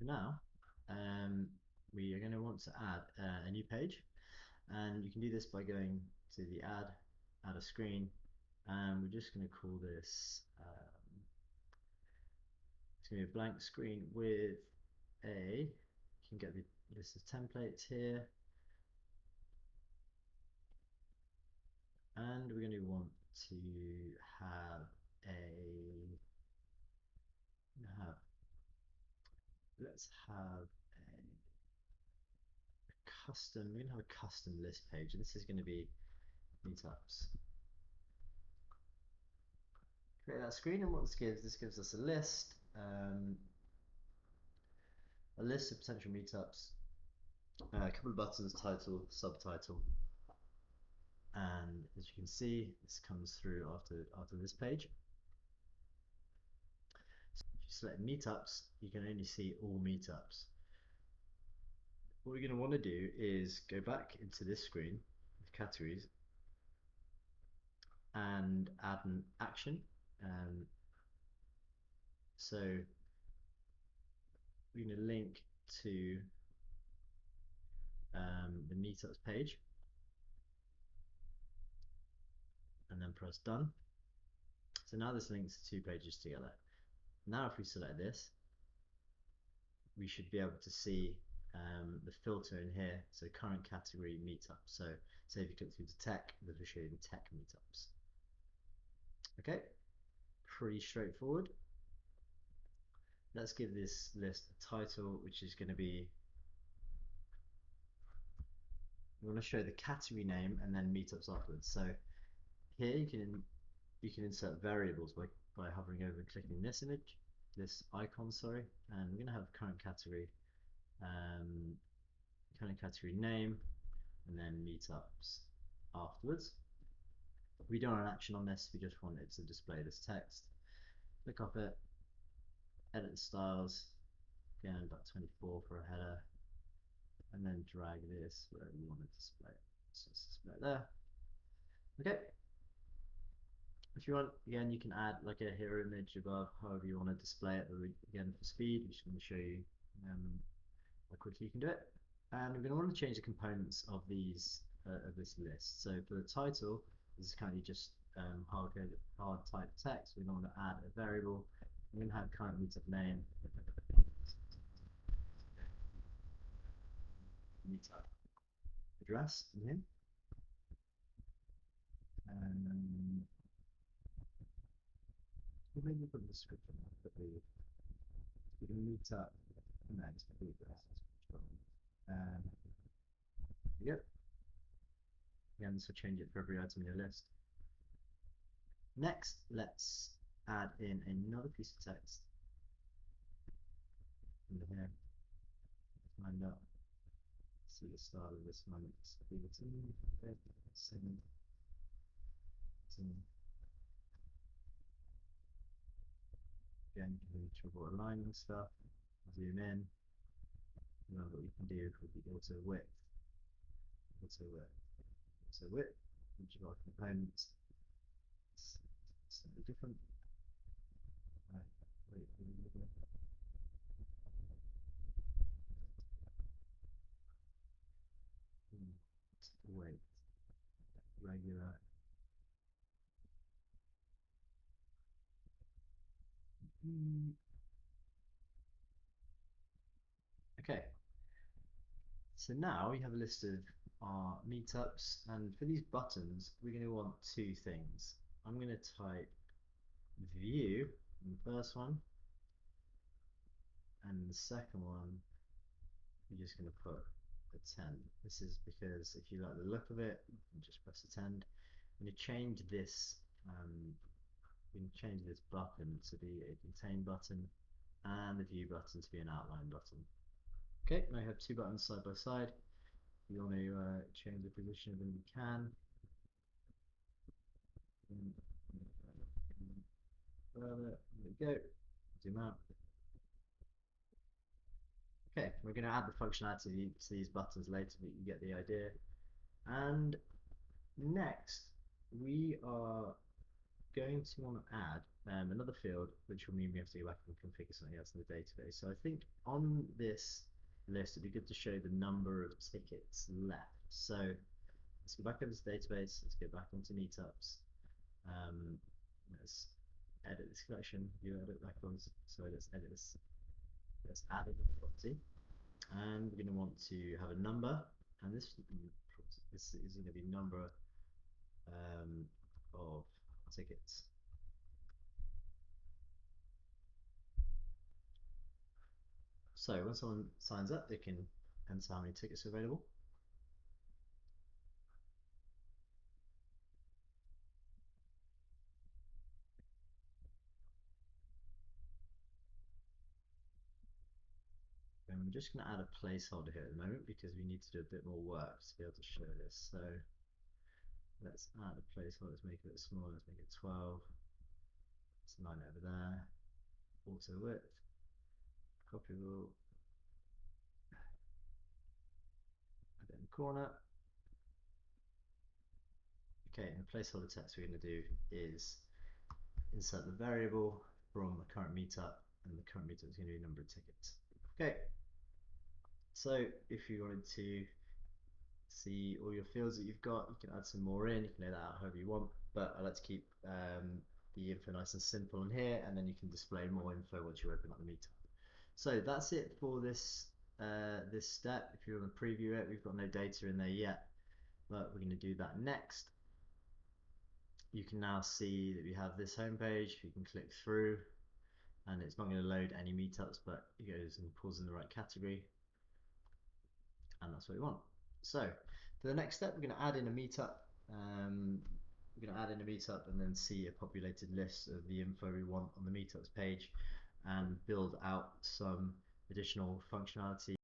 now, we are going to want to add a new page, and you can do this by going to the add a screen, and we're just going to call this it's going to be a blank screen with you can get the list of templates here, and we're going to want to have let's have we're going to have a custom list page, and this is going to be meetups. Create that screen, and what this gives us a list of potential meetups, a couple of buttons, title, subtitle, and as you can see, this comes through after this page. So if you select meetups, you can only see all meetups. What we're going to want to do is go back into this screen with categories and add an action. So we're going to link to the meetups page and then press done. So now this links the two pages together. Now if we select this, we should be able to see the filter in here, so current category meetup. So say if you click through to tech, this will show you the tech meetups. Okay, pretty straightforward. Let's give this list a title, which is going to be, we want to show the category name and then meetups afterwards. So here you can insert variables by hovering over and clicking this icon, sorry, and we're going to have current category name, and then meetups afterwards. We don't want an action on this, we just want it to display this text. Click off it, edit the styles, again about 24 for a header, and then drag this wherever you want to display it. So let's display it there. Okay. If you want, again, you can add like a hero image above, however you want to display it. Again, for speed, I'm just going to show you how quickly you can do it. And we're going to want to change the components of this list. So for the title, this is currently just hard type text. We're going to add a variable. We're going to have current meetup name, meetup address in here. And we'll maybe put the description, but we can meetup and then the address. Yep. Again, this will change it for every item in your list. Next, let's add in another piece of text under here. Find out. See the start of this one. It's again, you can do trouble aligning stuff. Zoom in. You know what you can do with the auto width, which of our components is slightly different. Right, wait. Wait, regular. Okay, so now we have a list of our meetups, and for these buttons, we're going to want two things. I'm going to type view in the first one, and the second one, we're just going to put attend. This is because if you like the look of it, you can just press attend. I'm going to change this. We can change this button to be a contain button, and the view button to be an outline button. Okay, now you have two buttons side by side. If you want to change the position of them, you can. Further, there we go. Zoom out. Okay, we're going to add the functionality to these buttons later, but you get the idea. And next, we are going to want to add another field, which will mean we have to go back and configure something else in the database. So I think on this list, it'd be good to show the number of tickets left. So let's go back into this database. Let's go back into Meetups. Let's edit this collection, view edit records. So let's edit this. Let's add a property, and we're going to want to have a number, and this is going to be number of tickets. So when someone signs up, they can enter how many tickets are available. And we're just going to add a placeholder here at the moment because we need to do a bit more work to be able to show this. So let's add a placeholder. Let's make it a bit smaller. Let's make it 12. Let's line it over there. Auto width. Copy rule. Put it in the corner. Okay, and the placeholder text we're going to do is insert the variable from the current meetup, and the current meetup is going to be number of tickets. Okay, so if you wanted to see all your fields that you've got, you can add some more in. You can lay that out however you want, but I like to keep the info nice and simple in here, and then you can display more info once you open up the meetup. So that's it for this this step. If you want to preview it, we've got no data in there yet, but we're going to do that next. You can now see that we have this homepage. You can click through, and it's not going to load any meetups, but it goes and pulls in the right category, and that's what we want. So for the next step, we're going to add in a meetup. We're going to add in a meetup and then see a populated list of the info we want on the meetups page, and build out some additional functionality